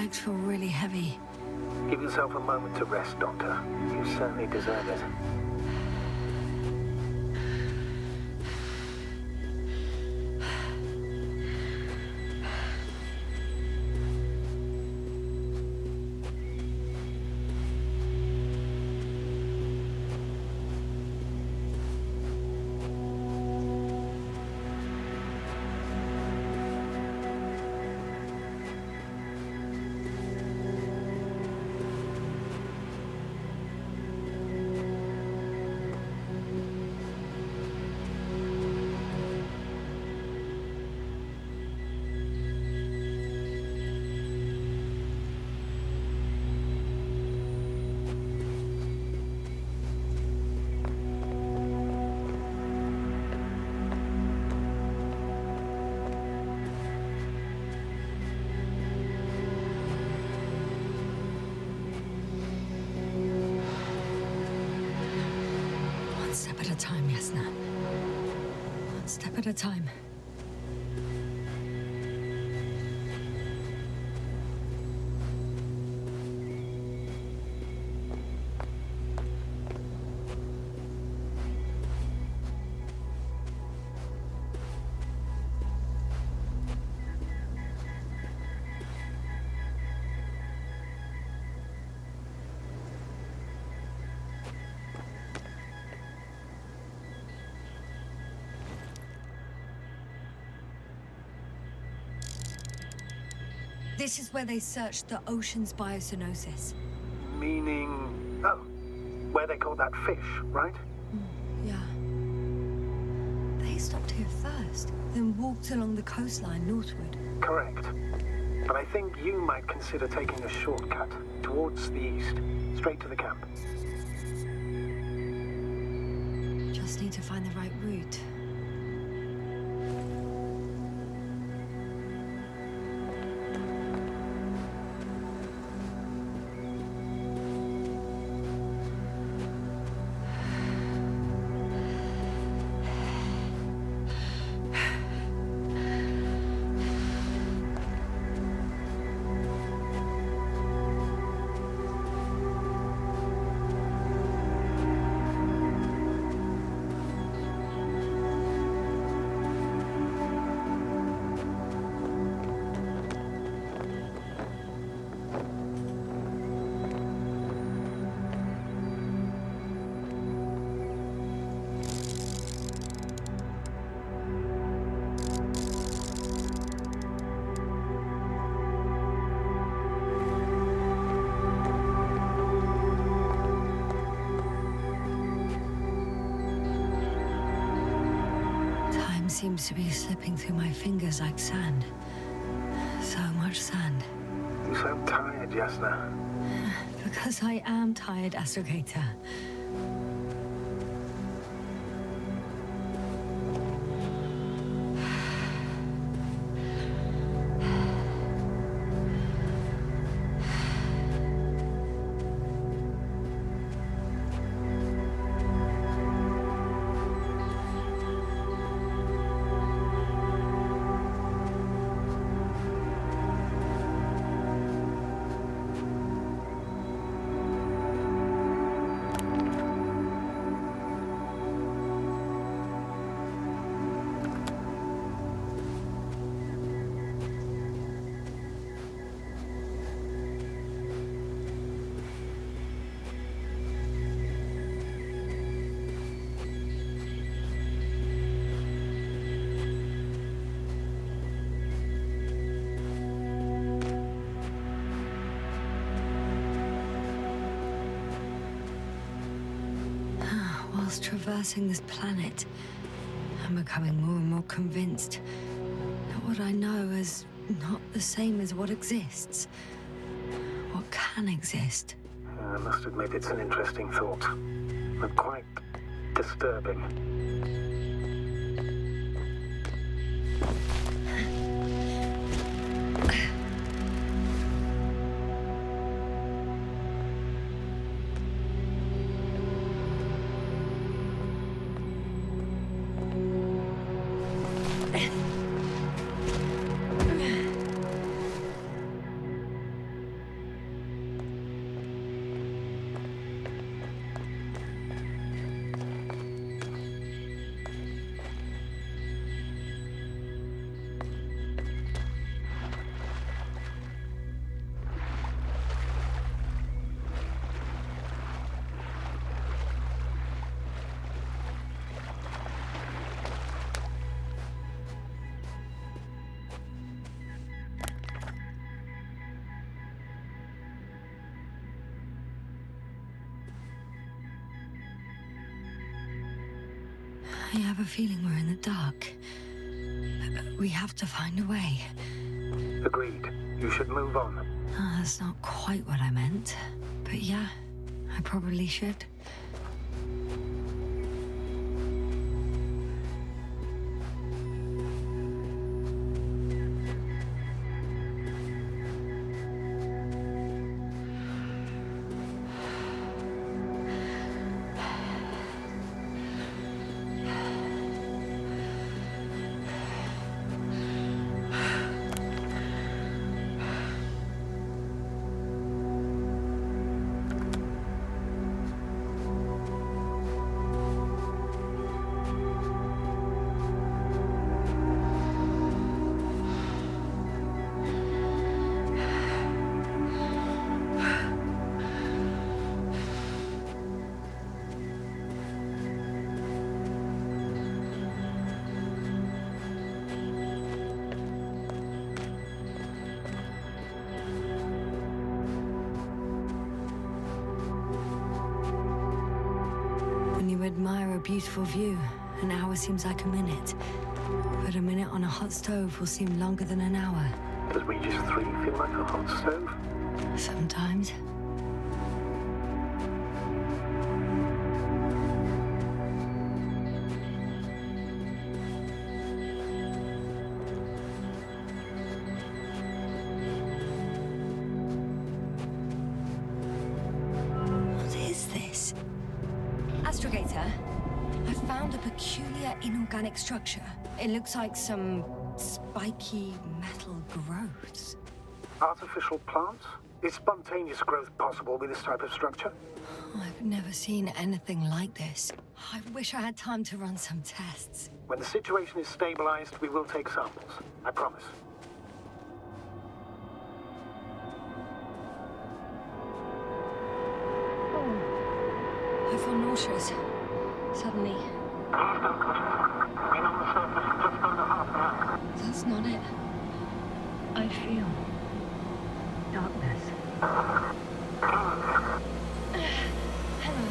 legs feel really heavy. Give yourself a moment to rest, Doctor. You certainly deserve it. Time, Yasna. One step at a time. This is where they searched the ocean's biocenosis. Meaning... oh, where they caught that fish, right? Yeah. They stopped here first, then walked along the coastline northward. Correct. But I think you might consider taking a shortcut towards the east, straight to the camp. Just need to find the right route. Seems to be slipping through my fingers like sand. So much sand. You sound tired, Yasna. Because I am tired, Astrogator. Whilst traversing this planet, I'm becoming more and more convinced that what I know is not the same as what exists. What can exist. I must admit it's an interesting thought, but quite disturbing. I have a feeling we're in the dark. We have to find a way. Agreed. You should move on. That's not quite what I meant. But yeah, I probably should. Admire a beautiful view, an hour seems like a minute. But a minute on a hot stove will seem longer than an hour. Does Regis 3 feel like a hot stove? Sometimes. I found a peculiar inorganic structure. It looks like some spiky metal growths. Artificial plants? Is spontaneous growth possible with this type of structure? I've never seen anything like this. I wish I had time to run some tests. When the situation is stabilized, we will take samples. I promise. I feel nauseous. Suddenly. That's not it. I feel darkness. Hello.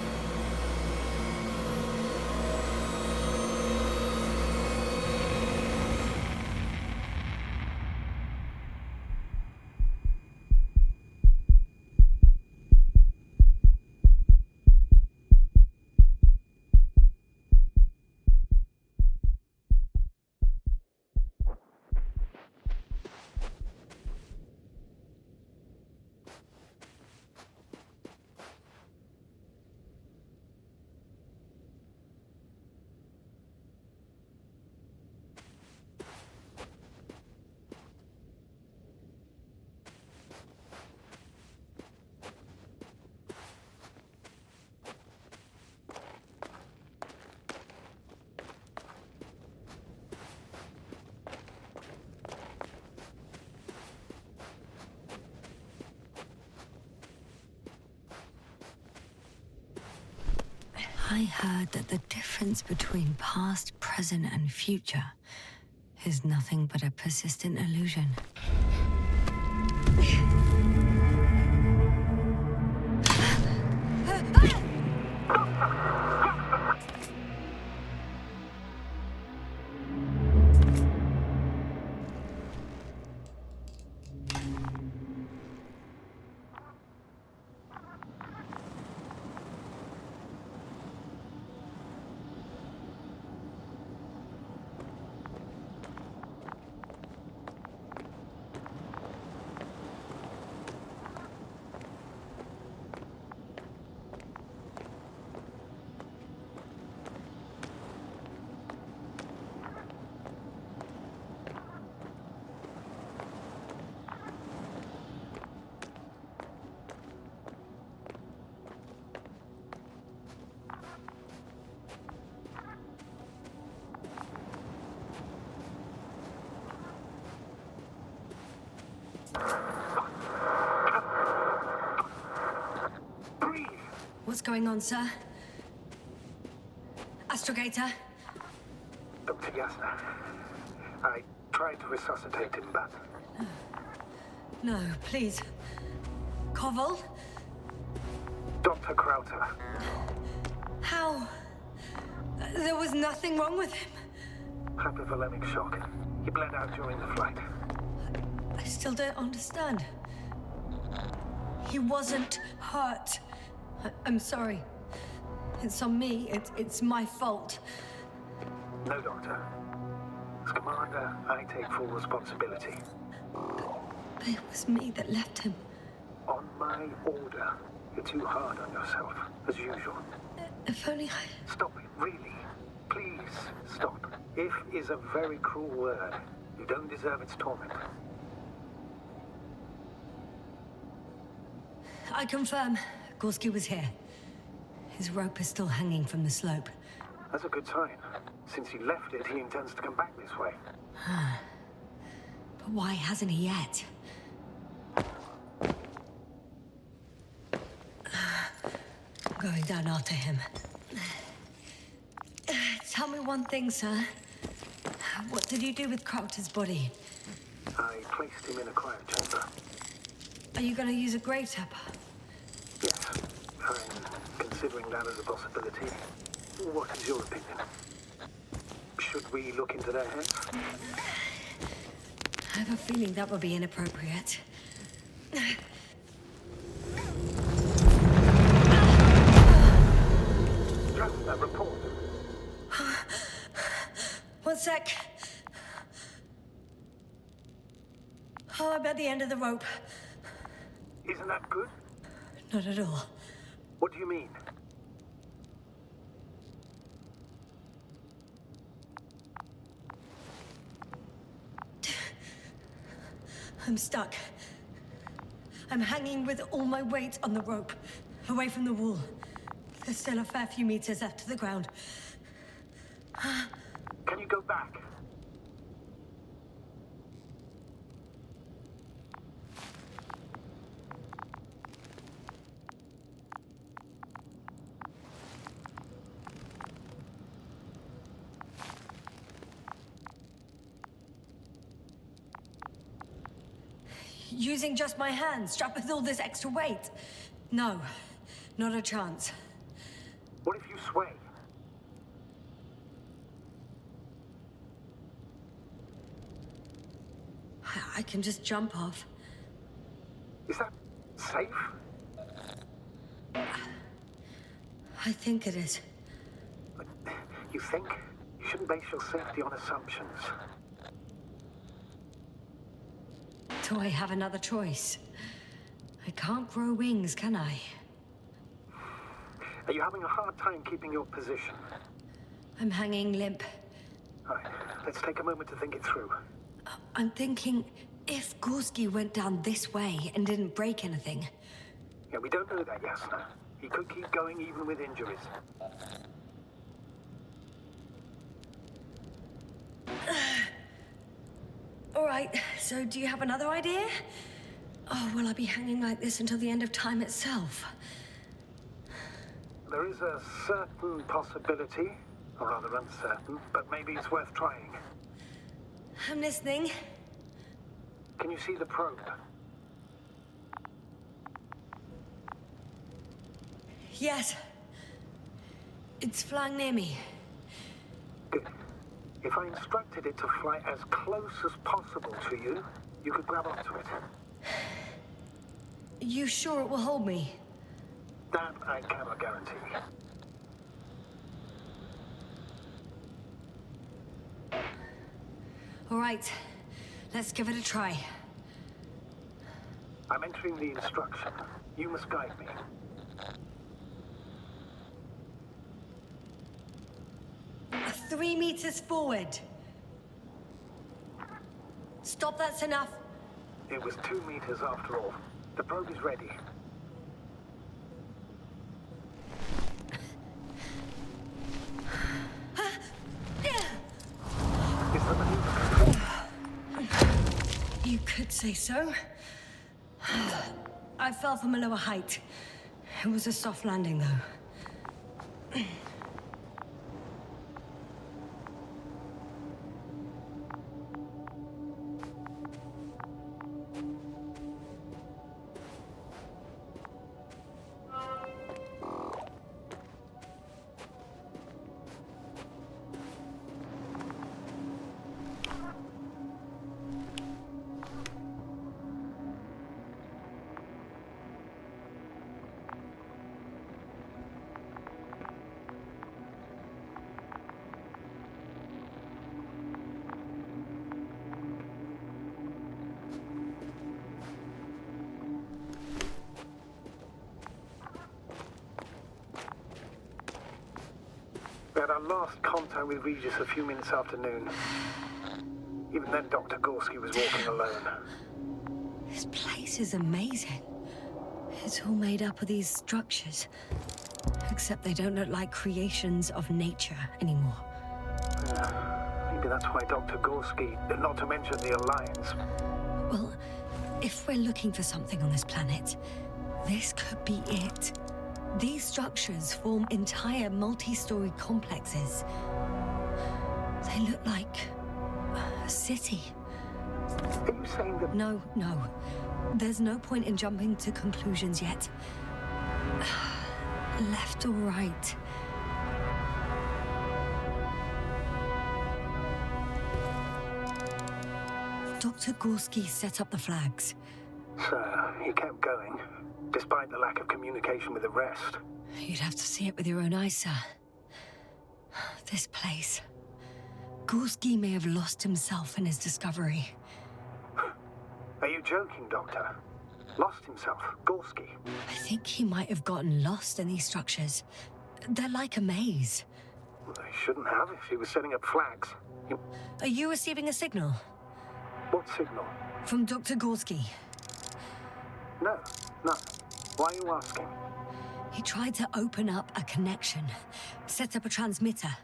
I heard that the difference between past, present, and future is nothing but a persistent illusion. What's going on, sir? Astrogator? Dr. Yasna, I tried to resuscitate him, but... No, please. Koval? Dr. Krauter. How? There was nothing wrong with him. Hypovolemic shock. He bled out during the flight. I still don't understand. He wasn't hurt. I'm sorry. It's on me. It's my fault. No, Doctor. As Commander, I take full responsibility. But it was me that left him. On my order. You're too hard on yourself, as usual. If only I... Stop it, really. Please, stop. If is a very cruel word. You don't deserve its torment. I confirm, Gorski was here. His rope is still hanging from the slope. That's a good sign. Since he left it, he intends to come back this way. But why hasn't he yet? I'm going down after him. Tell me one thing, sir. What did you do with Crofter's body? I placed him in a cryo chamber. Are you going to use a grave tapper? Yes, I'm considering that as a possibility. What is your opinion? Should we look into their heads? I have a feeling that would be inappropriate. Just a report. One sec. Oh, I'm at the end of the rope. Isn't that good? Not at all. What do you mean? I'm stuck. I'm hanging with all my weight on the rope, away from the wall. There's still a fair few meters left to the ground. Can you go back? Using just my hands, strapped with all this extra weight? No, not a chance. What if you sway? I can just jump off. Is that safe? I think it is. You think? You shouldn't base your safety on assumptions. Do I have another choice? I can't grow wings, can I? Are you having a hard time keeping your position? I'm hanging limp. All right, let's take a moment to think it through. I'm thinking, if Gorski went down this way and didn't break anything... Yeah, we don't know that, Yasna. He could keep going even with injuries. All right, so do you have another idea? Oh, will I be hanging like this until the end of time itself? There is a certain possibility, or rather uncertain, but maybe it's worth trying. I'm listening. Can you see the probe? Yes. It's flying near me. Good. If I instructed it to fly as close as possible to you, you could grab onto it. You sure it will hold me? That I cannot guarantee. All right, let's give it a try. I'm entering the instruction. You must guide me. Three meters forward. Stop, that's enough. It was 2 meters after all. The probe is ready. Is the maneuver complete? You could say so. I fell from a lower height. It was a soft landing, though. We had our last contact with Regis a few minutes after noon. Even then, Dr. Gorski was walking alone. This place is amazing. It's all made up of these structures. Except they don't look like creations of nature anymore. Maybe that's why Dr. Gorski, not to mention the Alliance. Well, if we're looking for something on this planet, this could be it. These structures form entire multi-story complexes. They look like a city. Are you saying that... No. There's no point in jumping to conclusions yet. Left or right? Dr. Gorski set up the flags. So, he kept going, despite the lack of communication with the rest. You'd have to see it with your own eyes, sir. This place. Gorski may have lost himself in his discovery. Are you joking, Doctor? Lost himself, Gorski? I think he might have gotten lost in these structures. They're like a maze. Well, he shouldn't have if he was setting up flags. Are you receiving a signal? What signal? From Dr. Gorski. No. Why are you asking? He tried to open up a connection, set up a transmitter.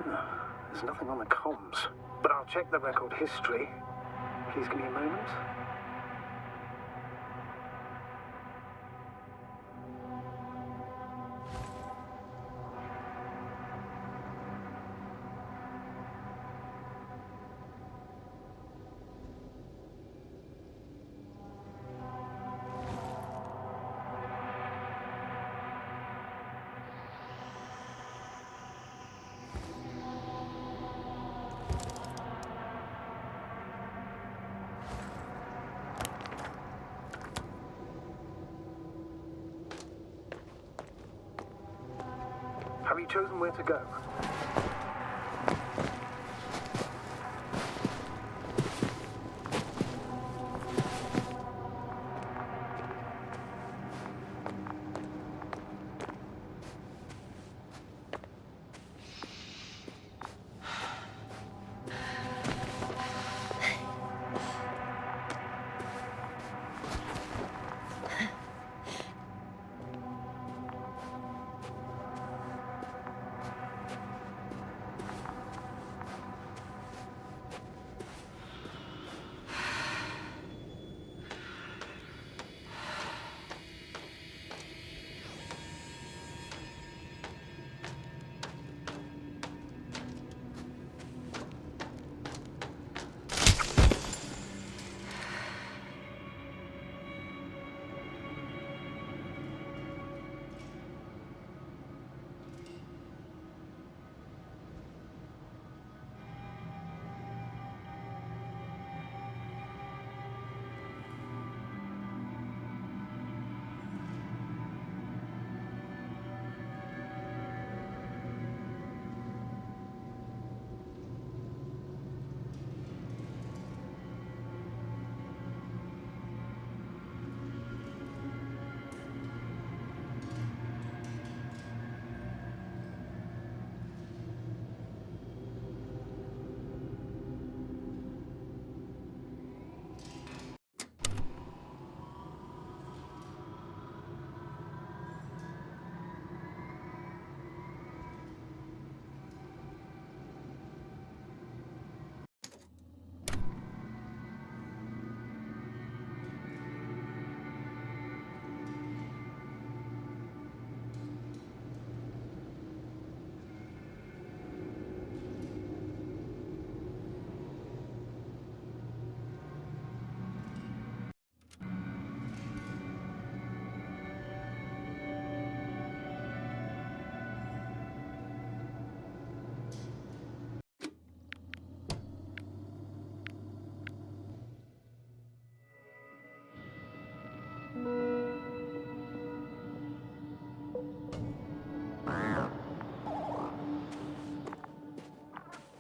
There's nothing on the comms, but I'll check the record history. Please give me a moment. Have you chosen where to go?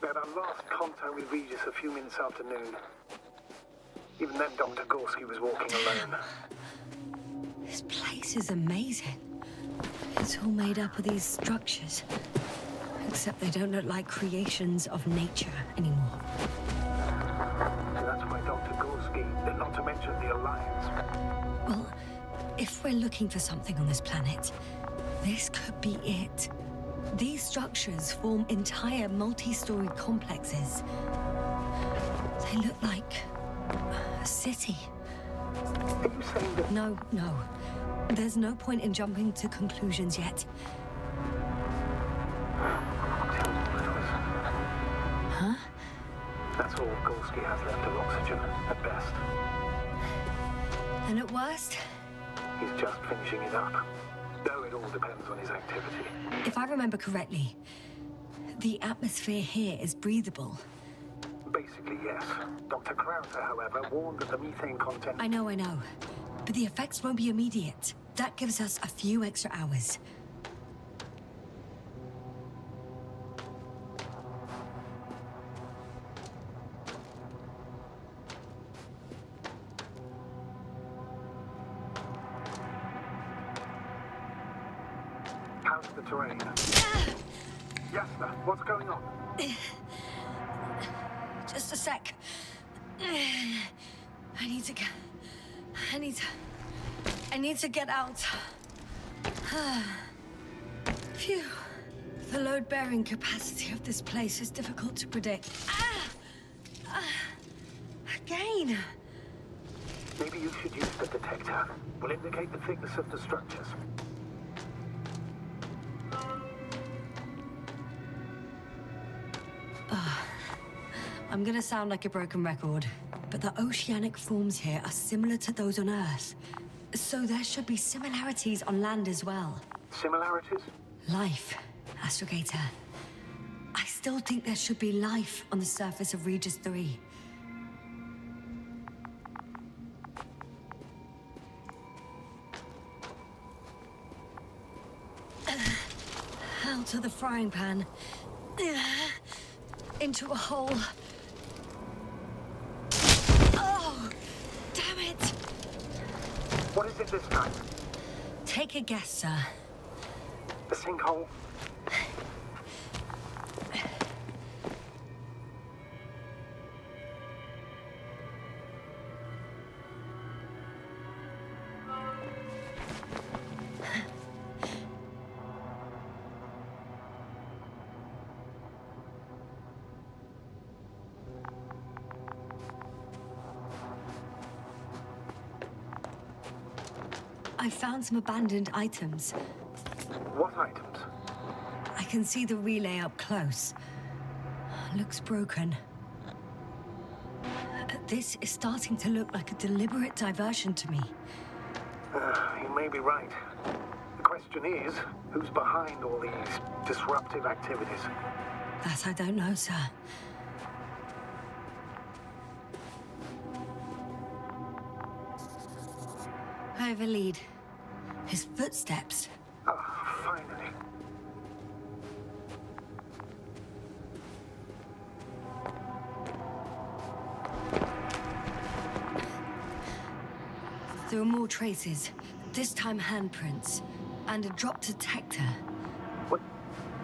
We had our last contact with Regis a few minutes after noon. Even then, Dr. Gorski was walking alone. This place is amazing. It's all made up of these structures. Except they don't look like creations of nature anymore. So that's why Dr. Gorski, not to mention the Alliance. Well, if we're looking for something on this planet, this could be it. These structures form entire multi-story complexes. They look like a city. Are you saying that... No. There's no point in jumping to conclusions yet. Huh? That's all Gorski has left of oxygen, at best. And at worst? He's just finishing it up. Though it all depends on his activity. If I remember correctly, the atmosphere here is breathable. Basically, yes. Dr. Krauser, however, warned that the methane content... I know. But the effects won't be immediate. That gives us a few extra hours. How's the terrain? Yes, sir. What's going on? Just a sec. I need to get out. Phew. The load-bearing capacity of this place is difficult to predict. Again. Maybe you should use the detector. Will indicate the thickness of the structures. I'm gonna sound like a broken record, but the oceanic forms here are similar to those on Earth. So there should be similarities on land as well. Similarities? Life, Astrogator. I still think there should be life on the surface of Regis 3. Out of the frying pan. Into a hole. Oh, damn it! What is it this time? Take a guess, sir. The sinkhole? I found some abandoned items. What items? I can see the relay up close. Looks broken. This is starting to look like a deliberate diversion to me. You may be right. The question is, who's behind all these disruptive activities? That I don't know, sir. I have a lead. His footsteps. Ah, finally. There are more traces. This time handprints. And a drop detector. What?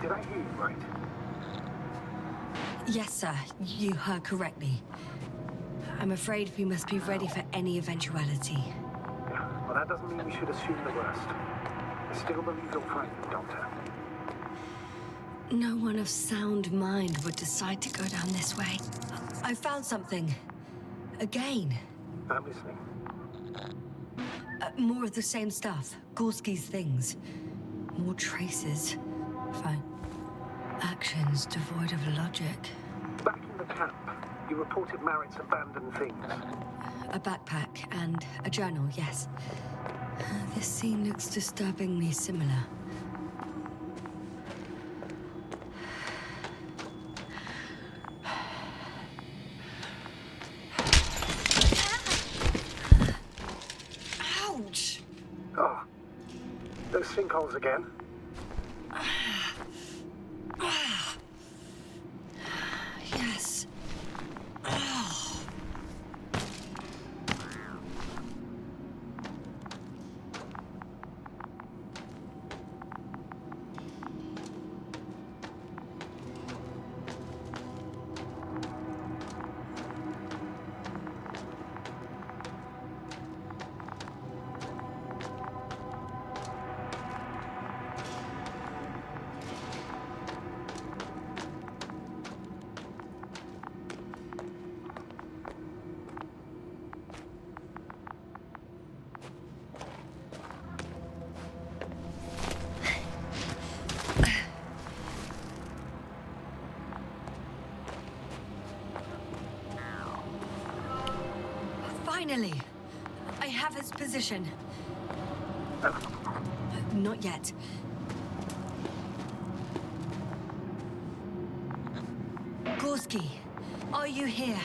Did I hear you right? Yes, sir. You heard correctly. I'm afraid we must be ready for any eventuality. Well, that doesn't mean we should assume the worst. I still believe you'll find them, Doctor. No one of sound mind would decide to go down this way. I found something. Again. I'm listening. More of the same stuff. Gorski's things. More traces. Fine. Actions devoid of logic. Back in the camp, you reported Merritt's abandoned things. A backpack and a journal, yes. This scene looks disturbingly similar. Ouch! Oh, those sinkholes again? Yes. Finally! I have his position. Not yet. Gorski, are you here?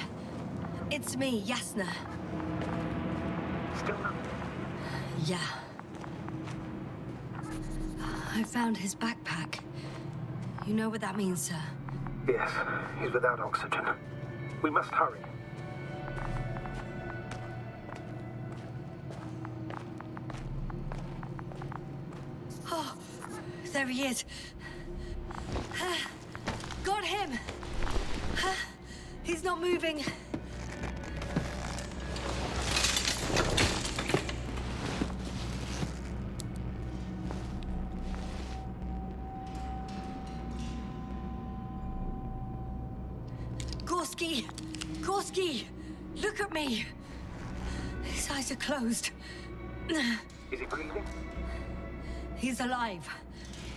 It's me, Yasna. Still not. Yeah. I found his backpack. You know what that means, sir? Yes, he's without oxygen. We must hurry. Oh, there he is. Got him! He's not moving. Gorski! Gorski! Look at me! His eyes are closed. Is he breathing? He's alive,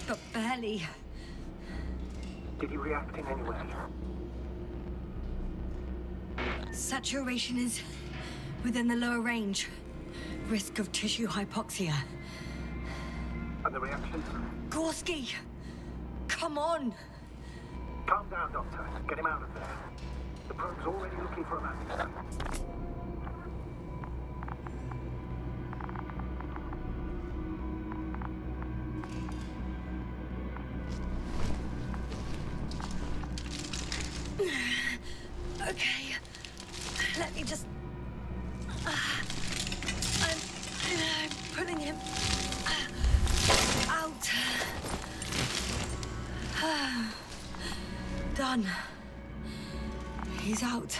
but barely. Did he react in any way? Saturation is within the lower range. Risk of tissue hypoxia. And the reactions? Gorski! Come on! Calm down, Doctor. Get him out of there. The probe's already looking for a landing site. Okay, let me just... I'm pulling him out. Done. He's out.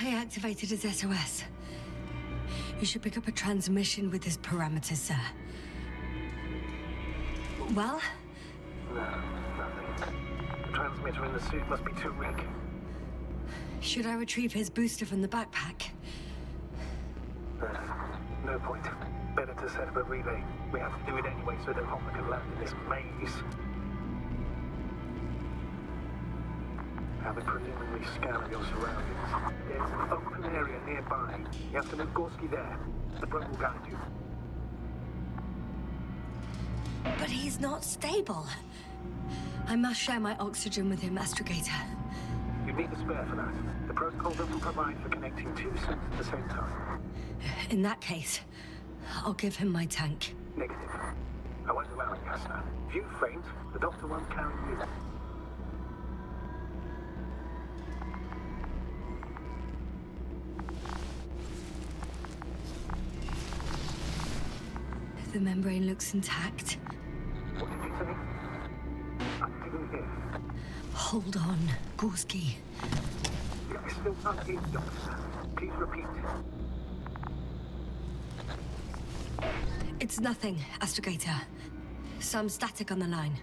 I activated his SOS. You should pick up a transmission with his parameters, sir. Well? No, nothing. The transmitter in the suit must be too weak. Should I retrieve his booster from the backpack? No point. Better to set up a relay. We have to do it anyway so that Hopper can land in this maze. Have a preliminary scan of your surroundings. There's an open area nearby. You have to move Gorski there. The probe will guide you. But he's not stable. I must share my oxygen with him, Astrogator. You need a spare for that. The protocol doesn't provide for connecting two suits at the same time. In that case, I'll give him my tank. Negative. I won't allow it, Yasna. If you faint, the doctor won't carry you. The membrane looks intact. What did you say? I didn't hear. Hold on, Gorski. I still can't hear you, Doctor. Please repeat. It's nothing, Astrogator. Some static on the line.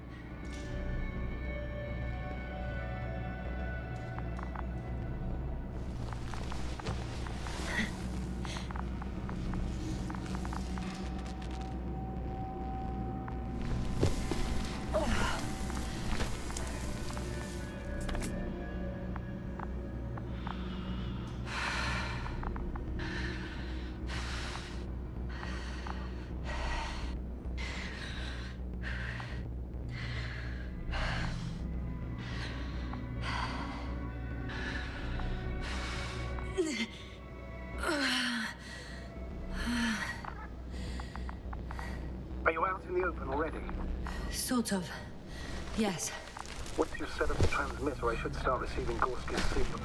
Are you out in the open already? Sort of. Yes. Once you've set up the transmitter, I should start receiving Gorski's signal.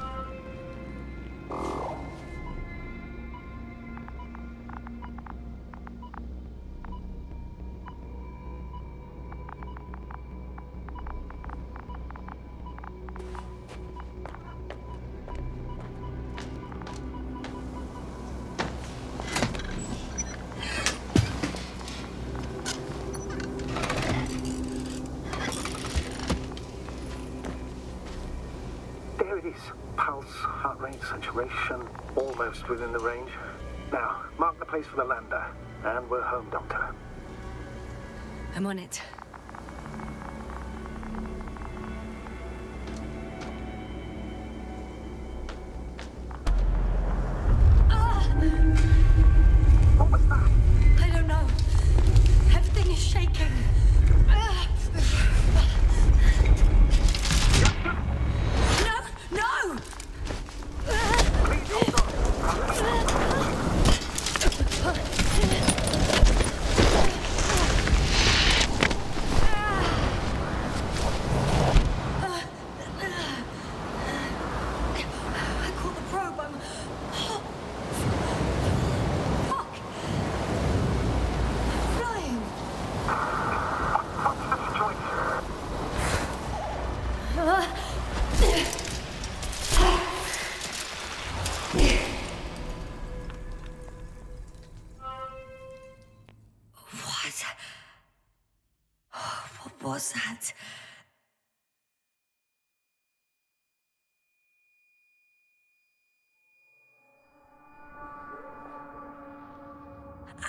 Pulse, heart rate, saturation, almost within the range. Now, mark the place for the lander, and we're home, Doctor. I'm on it.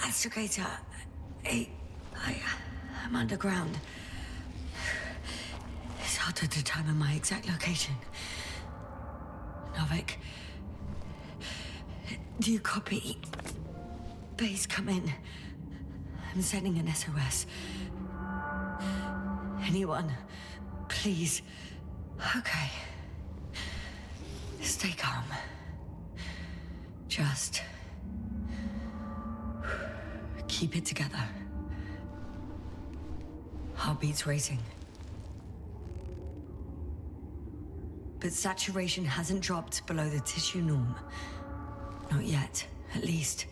Astrogator, I'm underground. It's hard to determine my exact location. Novik, do you copy? Base, come in. I'm sending an SOS. Anyone, please. Okay. Stay calm. Just keep it together. Heartbeats racing. But saturation hasn't dropped below the tissue norm. Not yet, at least.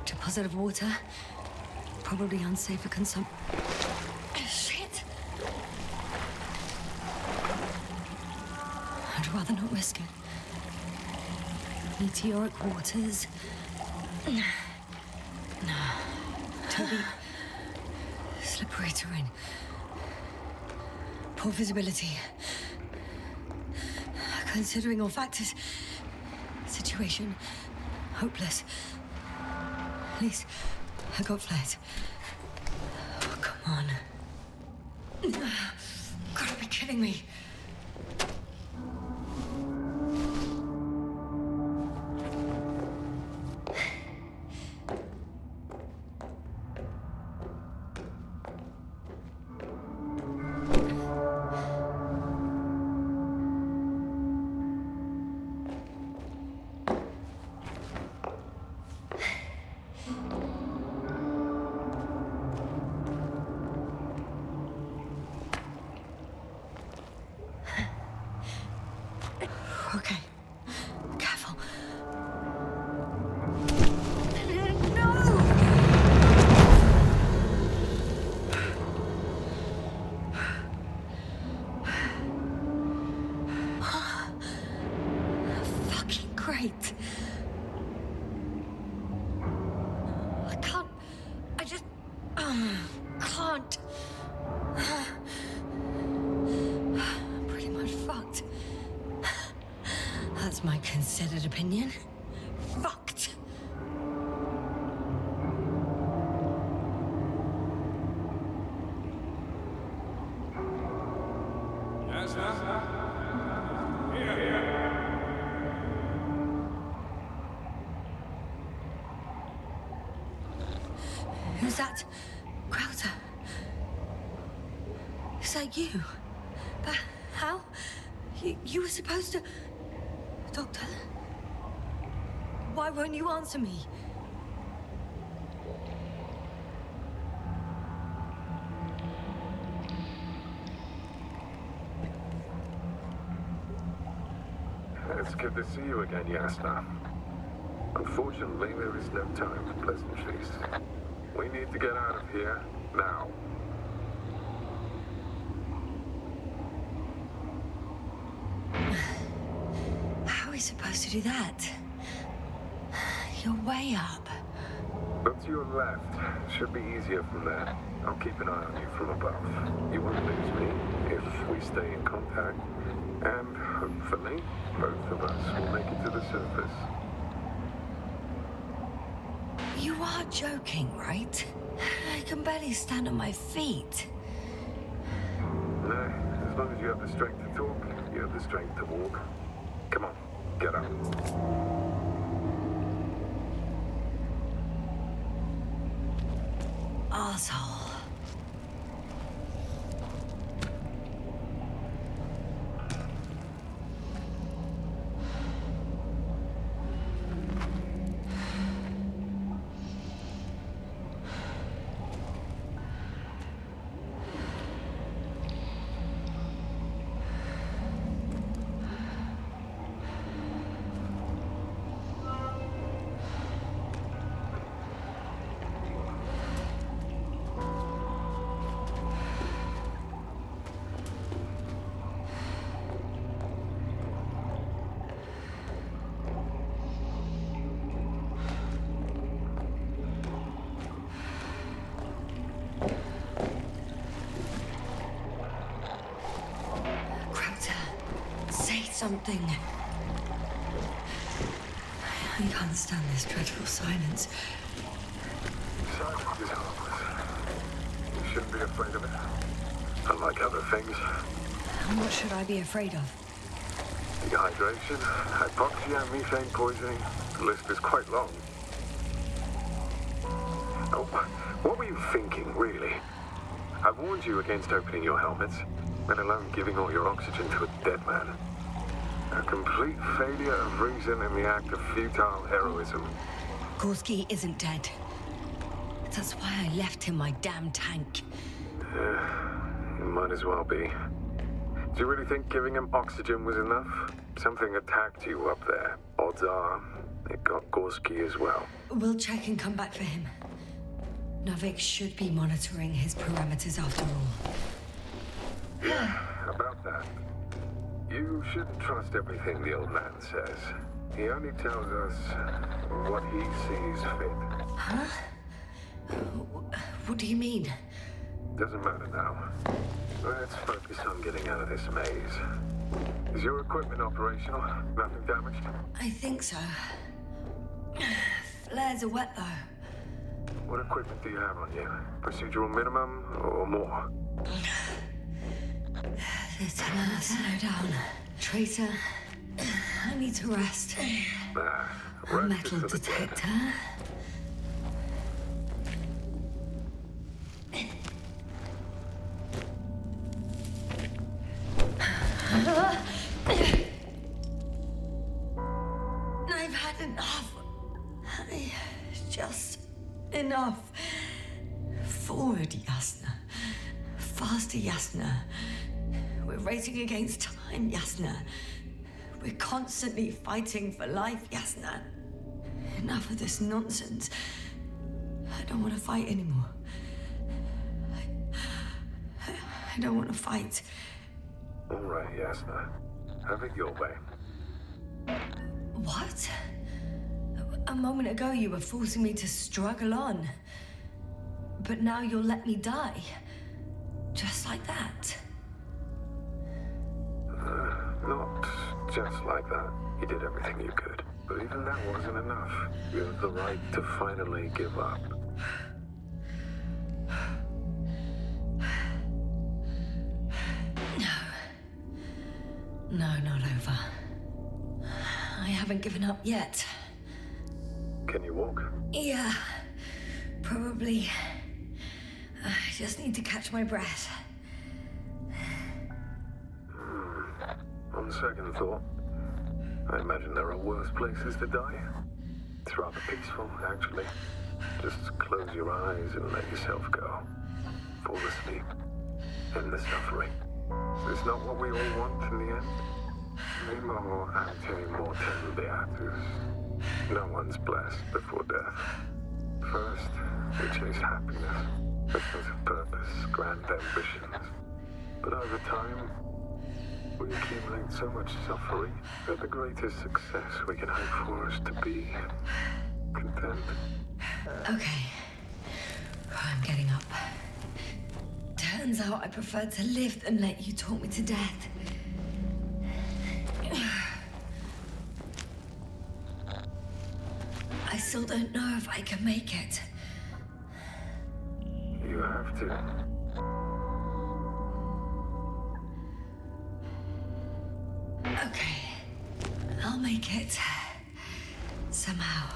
Deposit of water. Probably unsafe for consumption. Shit! I'd rather not risk it. Meteoric waters. Toby. Slippery terrain. Poor visibility. Considering all factors. Situation. Hopeless. At least I got flares. Oh, come on. Gotta be kidding me. Okay. Careful. No! Fucking great. I can't. I just. Can't. I'm pretty much fucked. That's my considered opinion. Fucked. Yes, sir. Here. Who's that? Crowther. Is that you? But how? You were supposed to... Doctor? Why won't you answer me? It's good to see you again, Yasna. Unfortunately, there is no time for pleasantries. We need to get out of here, now. How are we supposed to do that? You're way up. Look to your left. Should be easier from there. I'll keep an eye on you from above. You won't lose me if we stay in contact. And hopefully, both of us will make it to the surface. You are joking, right? I can barely stand on my feet. No, as long as you have the strength to talk, you have the strength to walk. Come on, get up. Arsehole. something. I can't stand this dreadful silence. Silence is harmless. You shouldn't be afraid of it. Unlike other things. What should I be afraid of? Dehydration, hypoxia, methane poisoning. The list is quite long. Oh, what were you thinking, really? I warned you against opening your helmets, let alone giving all your oxygen to a dead man. A complete failure of reason in the act of futile heroism. Gorski isn't dead. That's why I left him my damn tank. It might as well be. Do you really think giving him oxygen was enough? Something attacked you up there. Odds are, it got Gorski as well. We'll check and come back for him. Navik should be monitoring his parameters after all. Yeah, about that. You shouldn't trust everything the old man says. He only tells us what he sees fit. Huh? What do you mean? Doesn't matter now. Let's focus on getting out of this maze. Is your equipment operational? Nothing damaged? I think so. Flares are wet, though. What equipment do you have on you? Procedural minimum or more? Lieutenant, slow down. Tracer, I need to rest. A Rest metal is for the dead. detector. I've had enough. Just enough. Forward, Yasna. Faster, Yasna. We're racing against time, Yasna. We're constantly fighting for life, Yasna. Enough of this nonsense. I don't want to fight anymore. I don't want to fight. All right, Yasna. Have it your way. What? A moment ago you were forcing me to struggle on. But now you'll let me die. Just like that. Not just like that. You did everything you could. But even that wasn't enough. You have the right to finally give up. No, not over. I haven't given up yet. Can you walk? Yeah, probably. I just need to catch my breath. On second thought, I imagine there are worse places to die. It's rather peaceful, actually. Just close your eyes and let yourself go. Fall asleep. End the suffering. It's not what we all want in the end. Nemo ante mortem beatus. No one's blessed before death. First, we chase happiness, a sense of purpose, grand ambitions. But over time, we accumulate so much suffering that the greatest success we can hope for is to be content. Okay. I'm getting up. Turns out I prefer to live than let you talk me to death. I still don't know if I can make it. You have to. Okay. I'll make it. Somehow.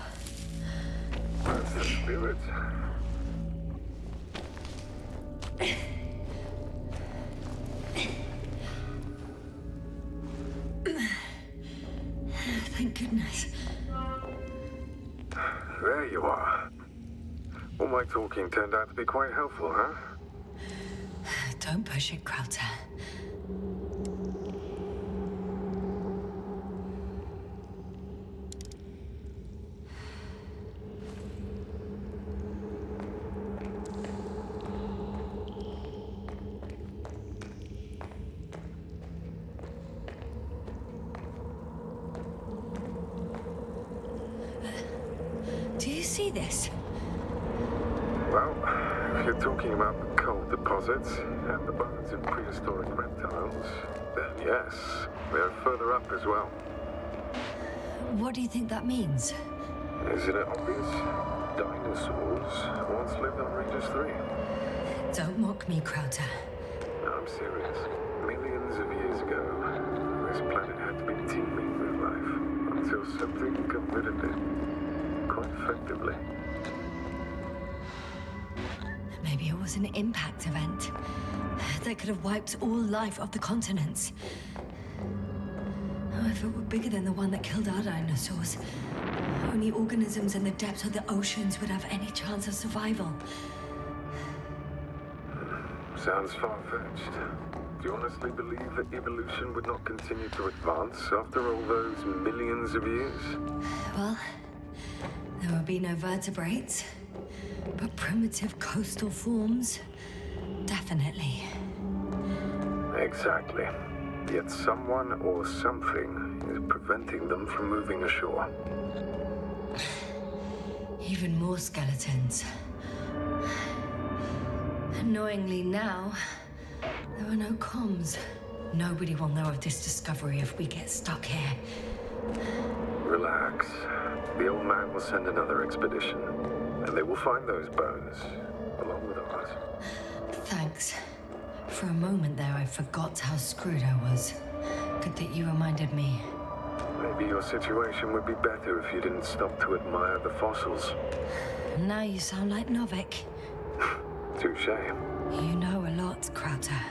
That's the spirit. Thank goodness. There you are. All my talking turned out to be quite helpful, huh? Don't push it, Krauter. Do you see this? Well, if you're talking about the coal deposits and the bones of prehistoric reptiles, Then yes, they're further up as well. What do you think that means? Isn't it obvious? Dinosaurs once lived on Regis 3. Don't mock me, Crowder. No, I'm serious. Millions of years ago, this planet had to be teeming with life until something converted it quite effectively. Maybe it was an impact event that could have wiped all life off the continents. Oh, if it were bigger than the one that killed our dinosaurs, only organisms in the depths of the oceans would have any chance of survival. Sounds far-fetched. Do you honestly believe that evolution would not continue to advance after all those millions of years? Well, there would be no vertebrates, but primitive coastal forms, definitely. Exactly. Yet someone or something is preventing them from moving ashore. Even more skeletons. Annoyingly now, there are no comms. Nobody will know of this discovery if we get stuck here. Relax. The old man will send another expedition, and they will find those bones, along with ours. Thanks. For a moment there, I forgot how screwed I was. Good that you reminded me. Maybe your situation would be better if you didn't stop to admire the fossils. Now you sound like Novik. Touche. You know a lot, Crowder.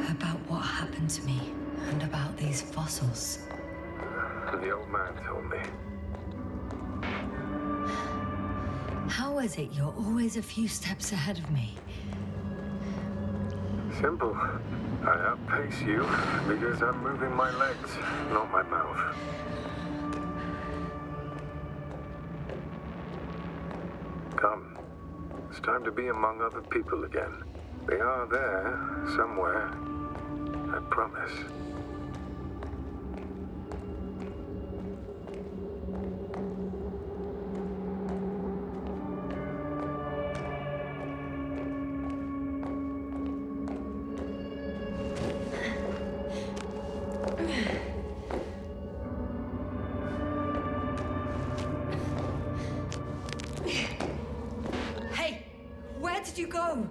About what happened to me, and about these fossils. The old man told me. How is it you're always a few steps ahead of me? Simple. I outpace you because I'm moving my legs, not my mouth. Come. It's time to be among other people again. They are there, somewhere. I promise. Hey! Where did you go?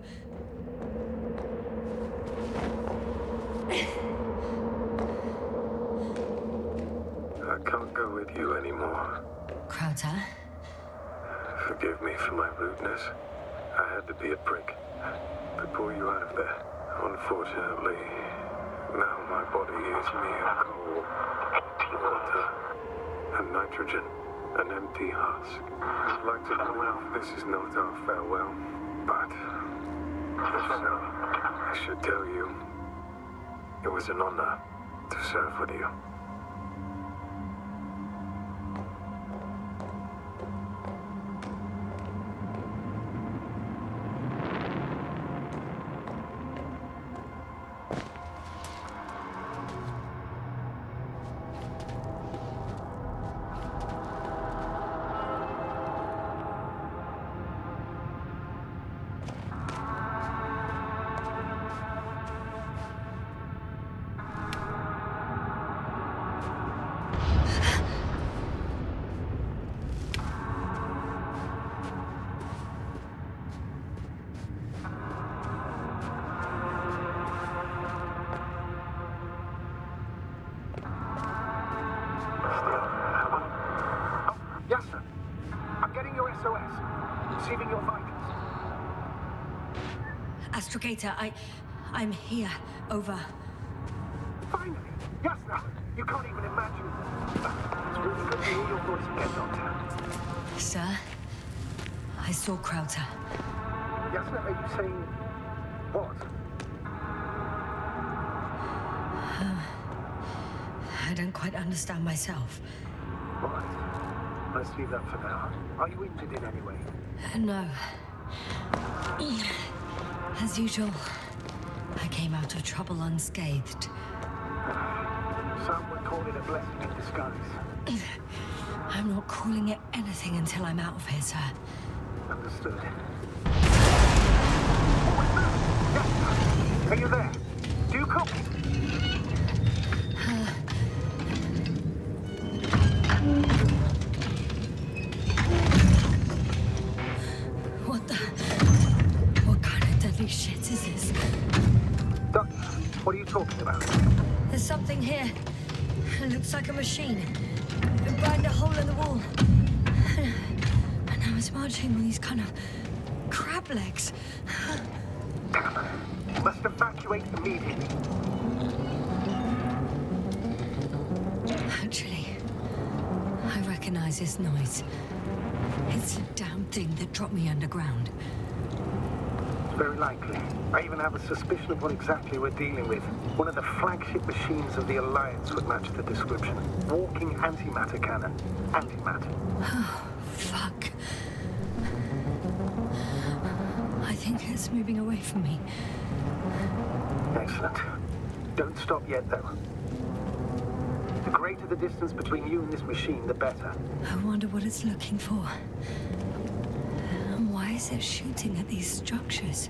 I can't go with you anymore. Crowder? Forgive me for my rudeness. I had to be a prick. To pull you out of there. Unfortunately, now my body is mere coal, water, and nitrogen. An empty husk. I'd like to believe this is not our farewell, but if so, I should tell you, it was an honor to serve with you. Yes, sir. I'm getting your SOS. Receiving your vitals. Astrogator, I'm here. Over. Finally! Yes, sir. You can't even imagine. It's really good to hear your voice again, Doctor. Sir? I saw Crowder. Yes, sir. Are you saying what? I don't quite understand myself. Right. Let's leave that for now. Are you injured in any way? No. As usual, I came out of trouble unscathed. Some would call it a blessing in disguise. I'm not calling it anything until I'm out of here, sir. Understood. Are you there? Do you copy? What are you talking about? There's something here. It looks like a machine. It burned a hole in the wall. And now it's marching on these kind of crab legs. You must evacuate immediately. Actually, I recognize this noise. It's a damn thing that dropped me underground. Very likely. I even have a suspicion of what exactly we're dealing with. One of the flagship machines of the Alliance would match the description. Walking antimatter cannon. Antimatter. Oh, fuck. I think it's moving away from me. Excellent. Don't stop yet, though. The greater the distance between you and this machine, the better. I wonder what it's looking for. And why is it shooting at these structures?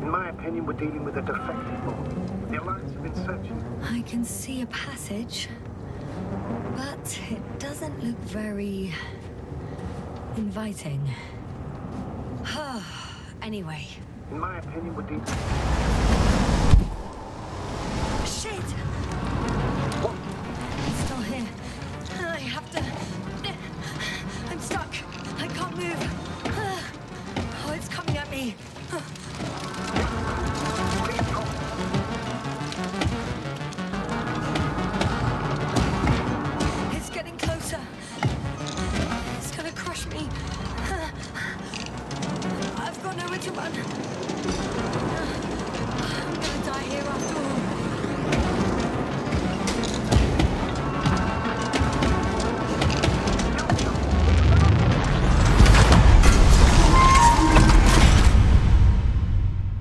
In my opinion, we're dealing with a defective bomb. The Alliance have been searching. I can see a passage, but it doesn't look very inviting. Anyway. In my opinion, we're dealing... Shit! What? It's still here. I have to... I'm stuck. I can't move. Oh, it's coming at me. It's getting closer. It's gonna crush me. I've got nowhere to run. I'm gonna die here after all.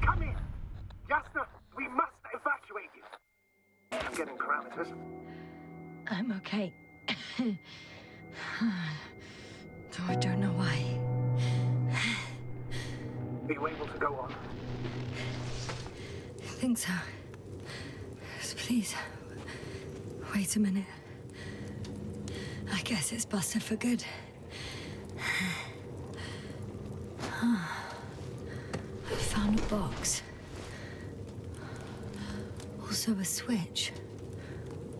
Come in! Jasna, we must evacuate you. I'm getting parameters. I'm okay. Though I don't know why. Are you able to go on? I think so. Just please, wait a minute. I guess it's busted for good. I found a box. Also a switch.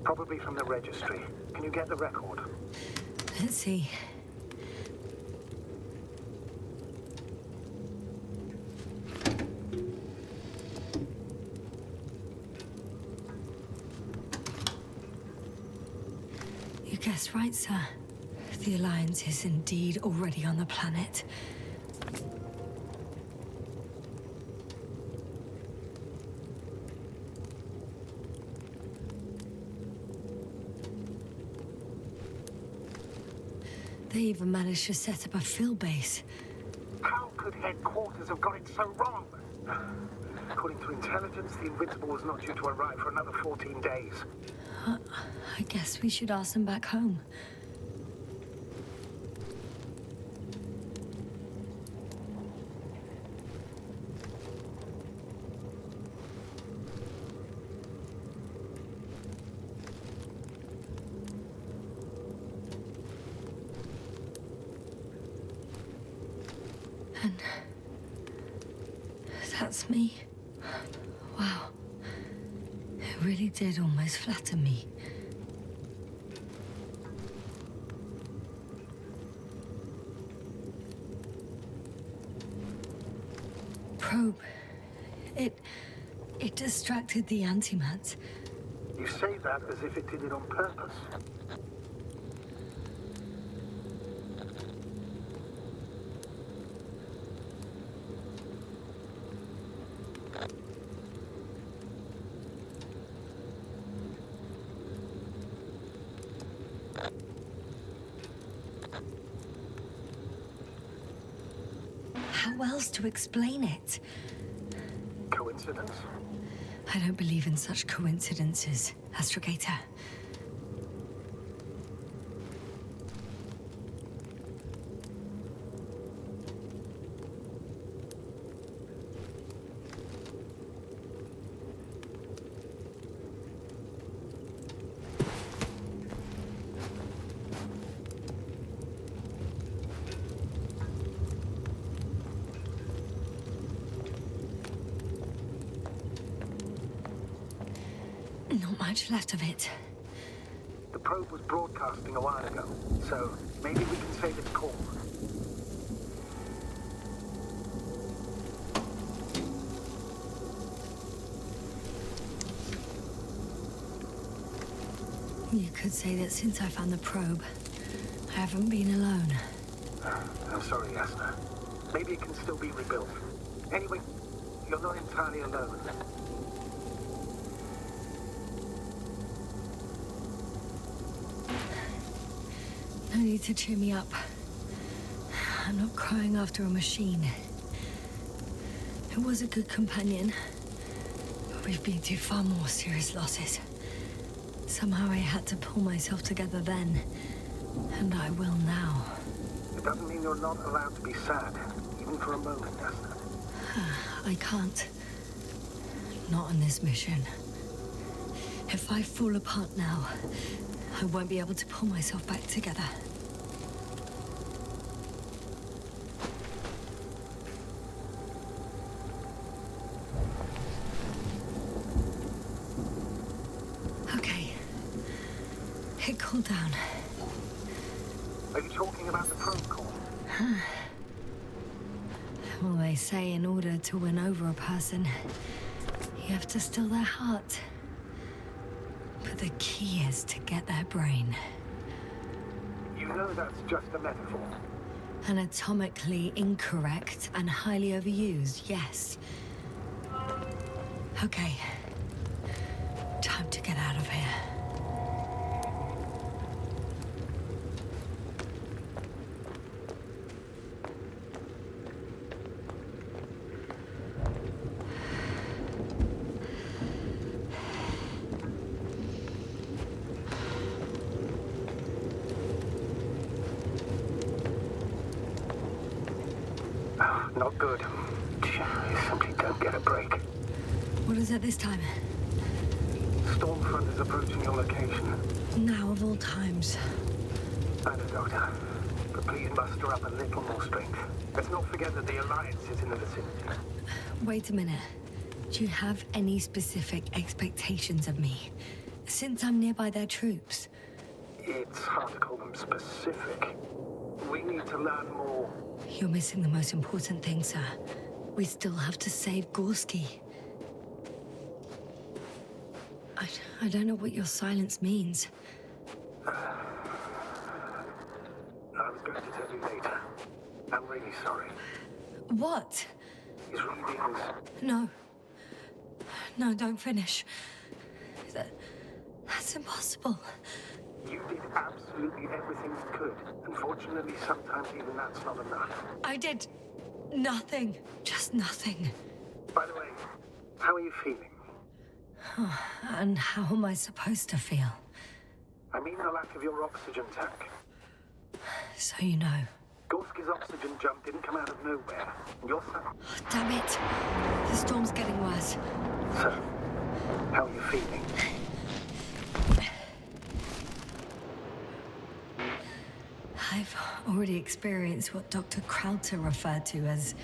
Probably from the registry. Can you get the record? Let's see. You guessed right, sir. The Alliance is indeed already on the planet. They even managed to set up a field base. How could headquarters have got it so wrong? According to intelligence, the Invincible was not due to arrive for another 14 days. I guess we should ask them back home. And that's me. Wow. It really did almost flatter me. Probe. It distracted the antimats. You say that as if it did it on purpose. How else to explain it? Coincidence? I don't believe in such coincidences, Astrogator. Not much left of it. The probe was broadcasting a while ago, so maybe we can save its call. You could say that since I found the probe, I haven't been alone. I'm sorry, Yasna. Maybe it can still be rebuilt. Anyway, you're not entirely alone. No need to cheer me up. I'm not crying after a machine. It was a good companion, but we've been through far more serious losses. Somehow I had to pull myself together then, and I will now. It doesn't mean you're not allowed to be sad, even for a moment, Yasna. I can't. Not on this mission. If I fall apart now, I won't be able to pull myself back together. Okay. It cooled down. Are you talking about the probe call? Well, they say in order to win over a person, you have to steal their heart. But the key is to get their brain. You know that's just a metaphor. Anatomically incorrect and highly overused, yes. Okay. Time to get out of here. Not good. You simply don't get a break. What is it this time? Stormfront is approaching your location. Now of all times. I know, Doctor. But please muster up a little more strength. Let's not forget that the Alliance is in the vicinity. Wait a minute. Do you have any specific expectations of me? Since I'm nearby their troops. It's hard to call them specific. We need to learn more. You're missing the most important thing, sir. We still have to save Gorski. I don't know what your silence means. I was going to tell you later. I'm really sorry. What? His readings. No. No, don't finish. That's impossible. You did absolutely everything you could. Unfortunately, sometimes even that's not enough. I did nothing. Just nothing. By the way, how are you feeling? And how am I supposed to feel? I mean the lack of your oxygen tank. So you know. Gorski's oxygen jump didn't come out of nowhere. Your son. Oh, damn it. The storm's getting worse. So, how are you feeling? I've already experienced what Dr. Krauter referred to as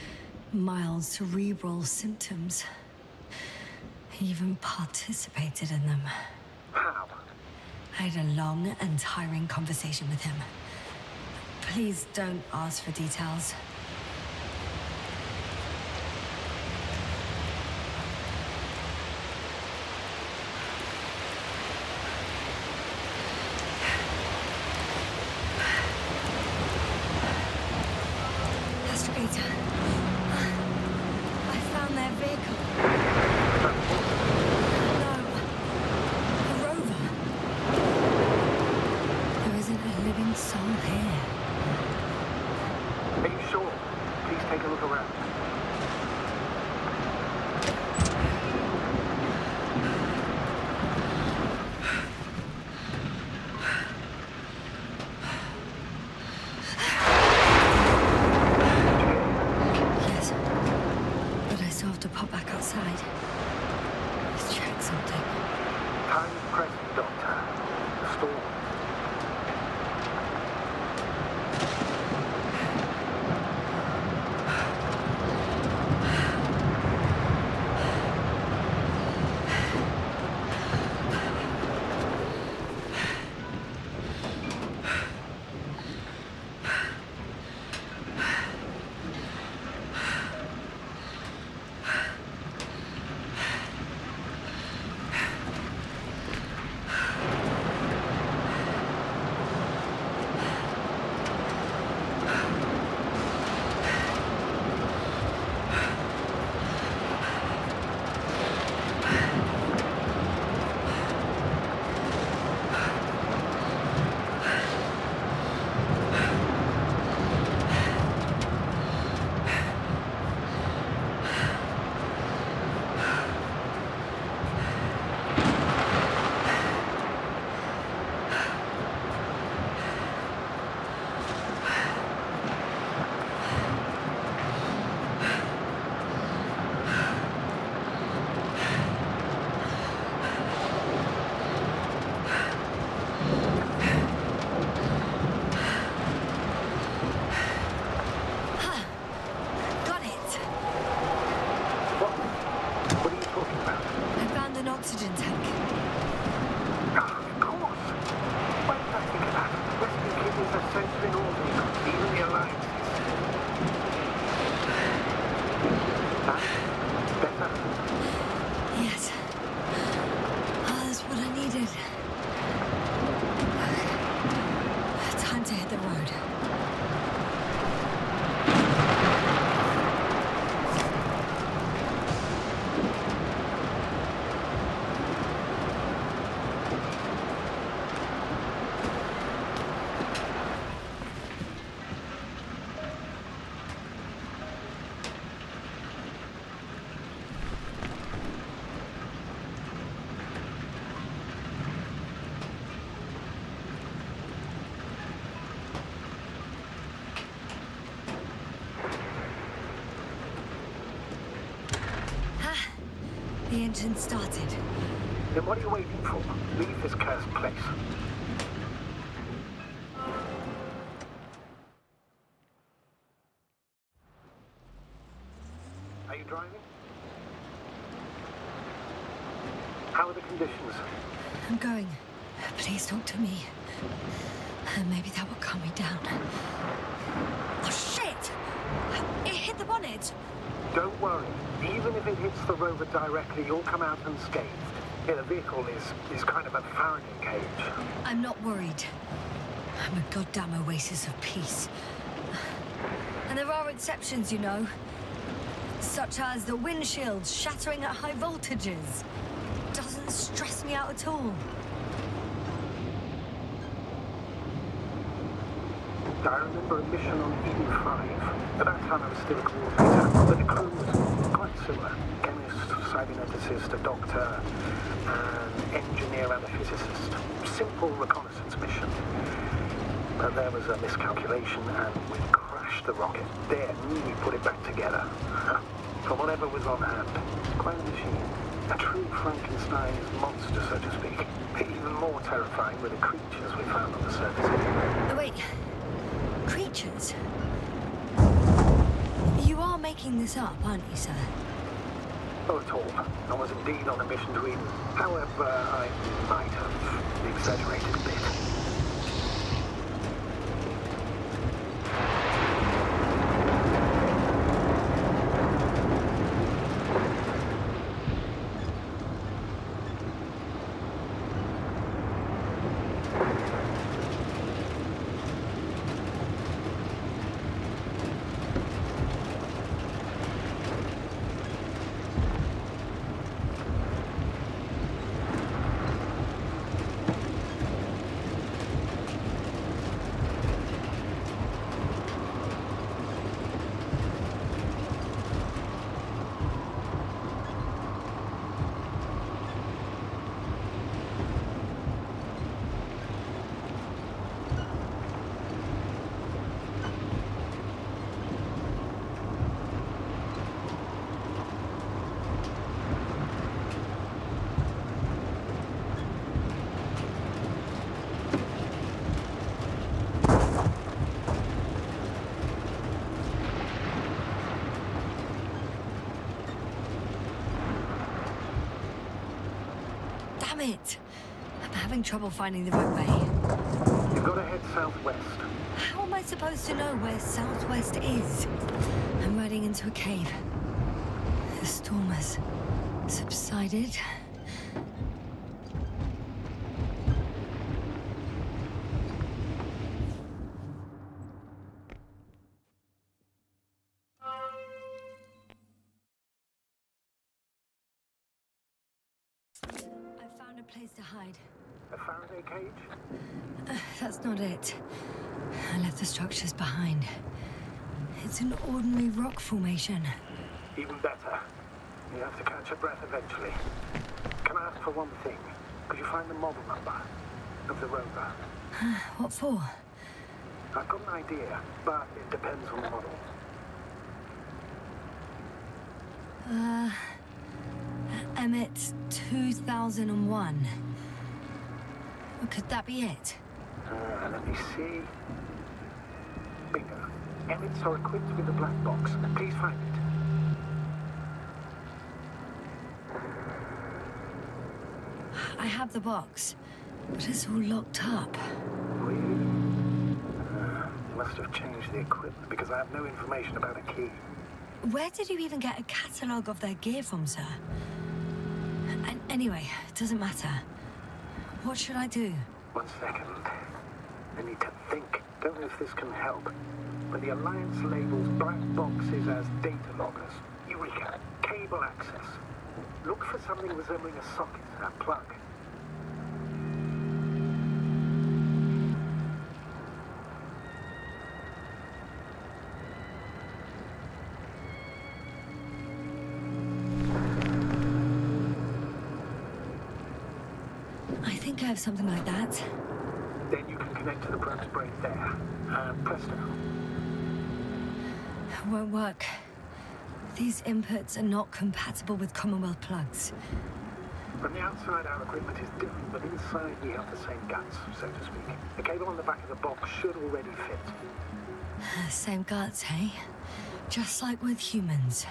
mild cerebral symptoms. He even participated in them. How? I had a long and tiring conversation with him. Please don't ask for details. I found their vehicle. No. A rover. There isn't a living soul here. Are you sure? Please take a look around. Yes. But I still have to pop back outside. Let's check something. Time is pressing, Doctor. The storm. engine started. Then what are you waiting for? Leave this cursed place. Are you driving? How are the conditions? I'm going. Please talk to me. Maybe that will calm me down. Oh, shit! It hit the bonnet! Don't worry. Even if it hits the rover directly, you'll come out unscathed. Yeah, the vehicle is kind of a Faraday cage. I'm not worried. I'm a goddamn oasis of peace. And there are exceptions, you know. Such as the windshield shattering at high voltages. Doesn't stress me out at all. I remember a mission on Eden 5. At that time I was still a coordinator, but the crew was quite similar. Chemist, cyberneticist, a doctor, an engineer and a physicist. Simple reconnaissance mission. But there was a miscalculation and we crashed the rocket. Then we put it back together. From whatever was on hand. Quite a machine. A true Frankenstein's monster, so to speak. Even more terrifying were the creatures we found on the surface. Oh, wait. Creatures? You are making this up, aren't you, sir? Not at all. I was indeed on a mission to Eden. However, I might have exaggerated a bit. Damn it! I'm having trouble finding the right way. You've got to head southwest. How am I supposed to know where southwest is? I'm riding into a cave. The storm has subsided. I found a place to hide. A Faraday cage? That's not it. I left the structures behind. It's an ordinary rock formation. Even better. You have to catch your breath eventually. Can I ask for one thing? Could you find the model number of the rover? What for? I've got an idea, but it depends on the model. Emmett 2001. Could that be it? Let me see. Bingo. Emmets are equipped with a black box. Please find it. I have the box, but it's all locked up. Really? You must have changed the equipment because I have no information about a key. Where did you even get a catalogue of their gear from, sir? And anyway, it doesn't matter. What should I do? 1 second. I need to think. Don't know if this can help. But the Alliance labels black boxes as data loggers. Eureka. Cable access. Look for something resembling a socket, a plug. I think I have something like that. Then you can connect to the probe's brain there. Presto. Won't work. These inputs are not compatible with Commonwealth plugs. From the outside, our equipment is different, but inside we have the same guts, so to speak. The cable on the back of the box should already fit. Same guts, hey? Just like with humans.